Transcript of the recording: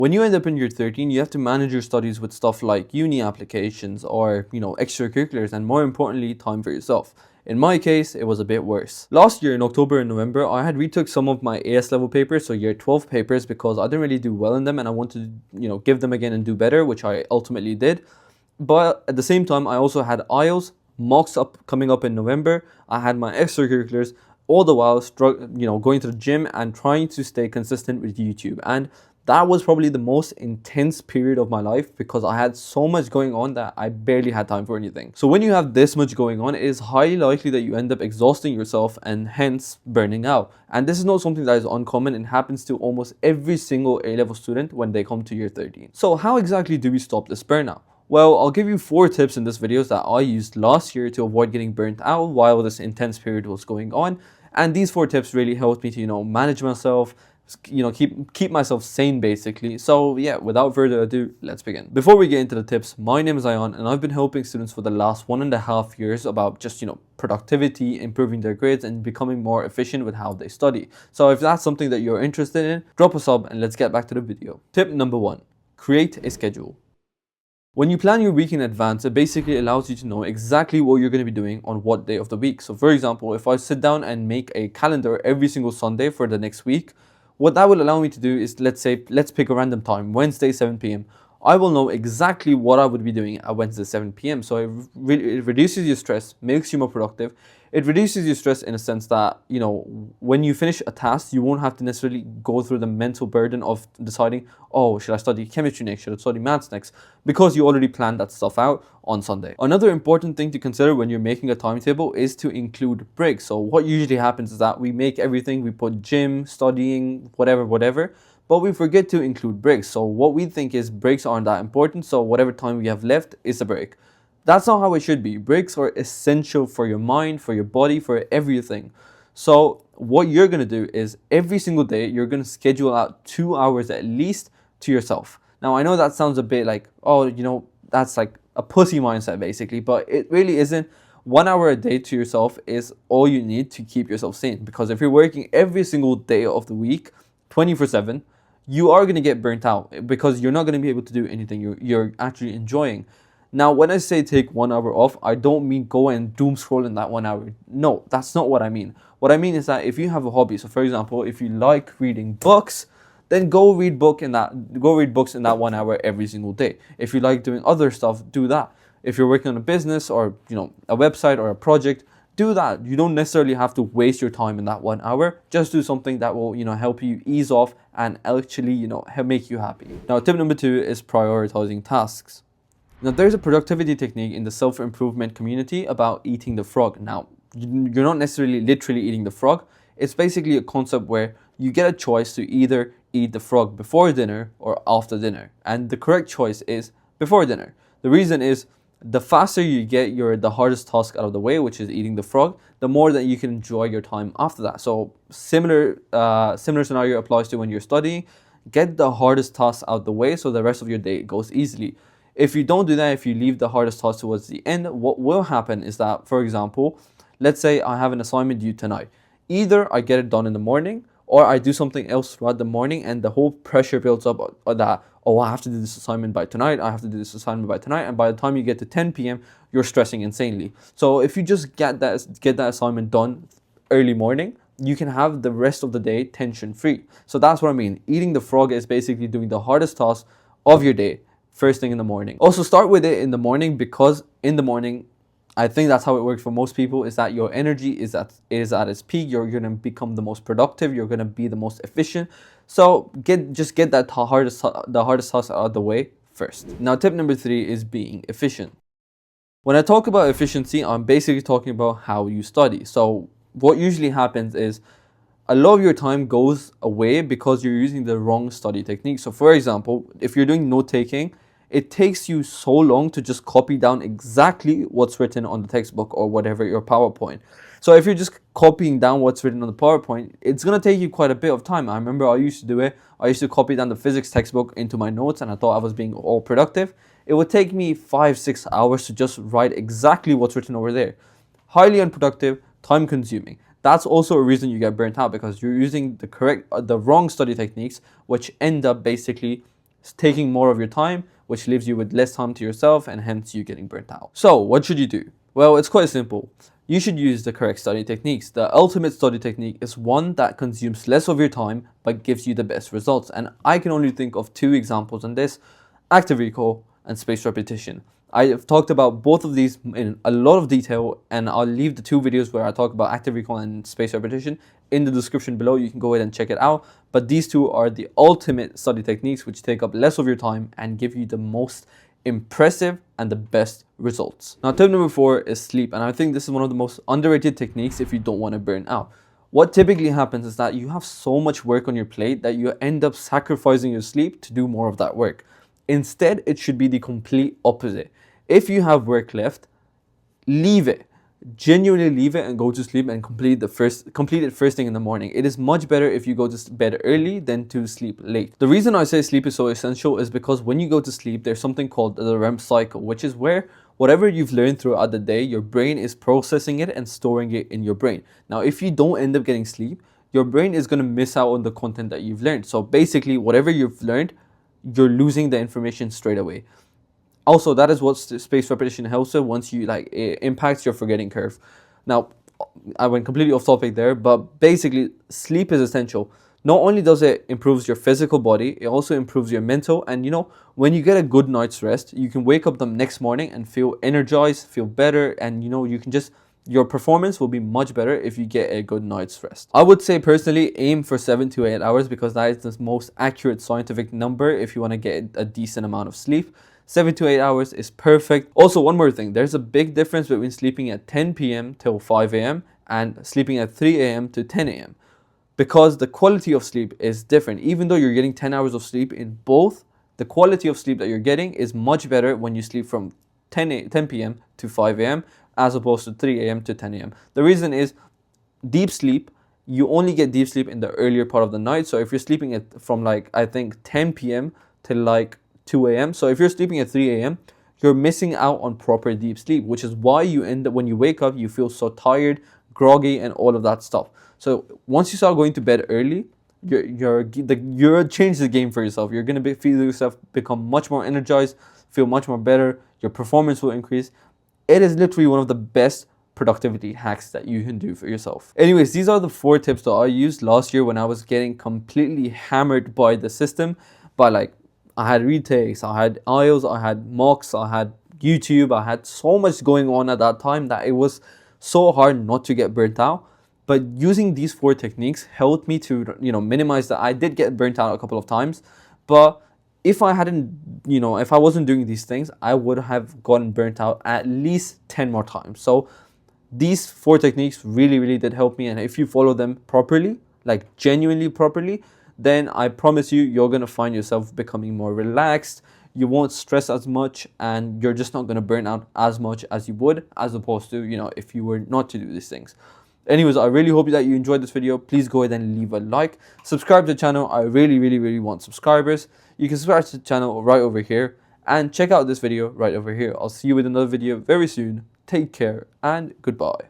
When you end up in year 13, you have to manage your studies with stuff like uni applications or, extracurriculars, and more importantly, time for yourself. In my case, it was a bit worse. Last year in October and November, I had retook some of my AS level papers, so year 12 papers, because I didn't really do well in them and I wanted to, give them again and do better, which I ultimately did. But at the same time, I also had IELTS, mocks up coming up in November. I had my extracurriculars, all the while going to the gym and trying to stay consistent with YouTube. And that was probably the most intense period of my life because I had so much going on that I barely had time for anything. So when you have this much going on, it is highly likely that you end up exhausting yourself and hence burning out. And this is not something that is uncommon. It happens to almost every single A-level student when they come to year 13. So how exactly do we stop this burnout? Well, I'll give you 4 tips in this video that I used last year to avoid getting burnt out while this intense period was going on. And these 4 tips really helped me to, manage myself, keep myself sane basically. So yeah, without further ado, let's begin. Before we get into the tips, my name is Ayan and I've been helping students for the last 1.5 years about just, productivity, improving their grades and becoming more efficient with how they study. So if that's something that you're interested in, drop a sub and let's get back to the video. Tip number 1, create a schedule. When you plan your week in advance, it basically allows you to know exactly what you're going to be doing on what day of the week. So for example, if I sit down and make a calendar every single Sunday for the next week, what that will allow me to do is, let's pick a random time, Wednesday 7 p.m. I will know exactly what I would be doing at Wednesday 7 p.m. So it reduces your stress, makes you more productive. It reduces your stress in a sense that, when you finish a task, you won't have to necessarily go through the mental burden of deciding, oh, should I study chemistry next? Should I study maths next? Because you already planned that stuff out on Sunday. Another important thing to consider when you're making a timetable is to include breaks. So what usually happens is that we make everything, we put gym, studying, whatever, but we forget to include breaks. So what we think is breaks aren't that important, so whatever time we have left is a break. That's not how it should be. Breaks are essential for your mind, for your body, for everything. So what you're going to do is every single day, you're going to schedule out 2 hours at least to yourself. Now, I know that sounds a bit like, oh, that's like a pussy mindset basically, but it really isn't. 1 hour a day to yourself is all you need to keep yourself sane. Because if you're working every single day of the week, 24/7, you are going to get burnt out because you're not going to be able to do anything you're actually enjoying. Now, when I say take 1 hour off, I don't mean go and doom scroll in that 1 hour. No, that's not what I mean. What I mean is that if you have a hobby, so for example, if you like reading books, then go read books in that 1 hour every single day. If you like doing other stuff, do that. If you're working on a business or a website or a project, do that. You don't necessarily have to waste your time in that 1 hour. Just do something that will help you ease off and actually make you happy. Now, tip number 2 is prioritizing tasks. Now, there's a productivity technique in the self-improvement community about eating the frog. Now, you're not necessarily literally eating the frog. It's basically a concept where you get a choice to either eat the frog before dinner or after dinner. And the correct choice is before dinner. The reason is the faster you get the hardest task out of the way, which is eating the frog, the more that you can enjoy your time after that. So similar scenario applies to when you're studying. Get the hardest task out the way so the rest of your day goes easily. If you don't do that, if you leave the hardest task towards the end, what will happen is that, for example, let's say I have an assignment due tonight. Either I get it done in the morning or I do something else throughout the morning and the whole pressure builds up that, oh, I have to do this assignment by tonight, I have to do this assignment by tonight, and by the time you get to 10 p.m., you're stressing insanely. So if you just get that assignment done early morning, you can have the rest of the day tension-free. So that's what I mean. Eating the frog is basically doing the hardest task of your day first thing in the morning. Also start with it in the morning because in the morning, I think that's how it works for most people, is that your energy is at its peak. You're going to become the most productive. You're going to be the most efficient. So just get the hardest task out of the way first. Now, tip number 3 is being efficient. When I talk about efficiency, I'm basically talking about how you study. So what usually happens is a lot of your time goes away because you're using the wrong study technique. So for example, if you're doing note-taking, it takes you so long to just copy down exactly what's written on the textbook or whatever, your PowerPoint. So if you're just copying down what's written on the PowerPoint, it's going to take you quite a bit of time. I remember I used to do it. I used to copy down the physics textbook into my notes and I thought I was being all productive. It would take me 5-6 hours to just write exactly what's written over there. Highly unproductive, time consuming. That's also a reason you get burnt out because you're using the wrong study techniques, which end up basically taking more of your time, which leaves you with less time to yourself and hence you getting burnt out. So what should you do? Well, it's quite simple. You should use the correct study techniques. The ultimate study technique is one that consumes less of your time but gives you the best results. And I can only think of two examples on this: active recall and spaced repetition. I have talked about both of these in a lot of detail, and I'll leave the two videos where I talk about active recall and spaced repetition in the description below. You can go ahead and check it out. But these two are the ultimate study techniques which take up less of your time and give you the most impressive and the best results. Now, tip number 4 is sleep, and I think this is one of the most underrated techniques if you don't want to burn out. What typically happens is that you have so much work on your plate that you end up sacrificing your sleep to do more of that work. Instead, it should be the complete opposite. If you have work left, leave it. Genuinely leave it and go to sleep and complete it first thing in the morning. It is much better if you go to bed early than to sleep late. The reason I say sleep is so essential is because when you go to sleep, there's something called the REM cycle, which is where whatever you've learned throughout the day, your brain is processing it and storing it in your brain. Now, if you don't end up getting sleep, your brain is going to miss out on the content that you've learned. So basically, whatever you've learned, you're losing the information straight away. Also, that is what spaced repetition helps with. Once you it impacts your forgetting curve. Now, I went completely off topic there, but basically, sleep is essential. Not only does it improve your physical body, it also improves your mental. And when you get a good night's rest, you can wake up the next morning and feel energized, feel better, and you can just, your performance will be much better if you get a good night's rest. I would say personally aim for 7 to 8 hours because that is the most accurate scientific number if you want to get a decent amount of sleep. 7 to 8 hours is perfect. Also, one more thing, there's a big difference between sleeping at 10 p.m. till 5 a.m. and sleeping at 3 a.m. to 10 a.m. because the quality of sleep is different. Even though you're getting 10 hours of sleep in both, the quality of sleep that you're getting is much better when you sleep from 10 p.m. to 5 a.m. as opposed to 3 a.m. to 10 a.m. The reason is deep sleep, you only get deep sleep in the earlier part of the night. So if you're sleeping from I think 10 p.m. till 2 a.m. So if you're sleeping at 3 a.m., you're missing out on proper deep sleep, which is why you end up, when you wake up, you feel so tired, groggy, and all of that stuff. So once you start going to bed early, you're change the game for yourself. You're gonna feel yourself become much more energized, feel much more better. Your performance will increase. It is literally one of the best productivity hacks that you can do for yourself. Anyways, these are the 4 tips that I used last year when I was getting completely hammered by the system. But I had retakes, I had IELTS, I had mocks, I had YouTube, I had so much going on at that time that it was so hard not to get burnt out. But using these 4 techniques helped me to minimize that. I did get burnt out a couple of times, but if I wasn't doing these things, I would have gotten burnt out at least 10 more times. So these 4 techniques really, really did help me. And if you follow them properly, genuinely properly, then I promise you're going to find yourself becoming more relaxed. You won't stress as much, and you're just not going to burn out as much as you would, as opposed to, if you were not to do these things. Anyways, I really hope that you enjoyed this video. Please go ahead and leave a like. Subscribe to the channel. I really, really, really want subscribers. You can subscribe to the channel right over here. And check out this video right over here. I'll see you with another video very soon. Take care and goodbye.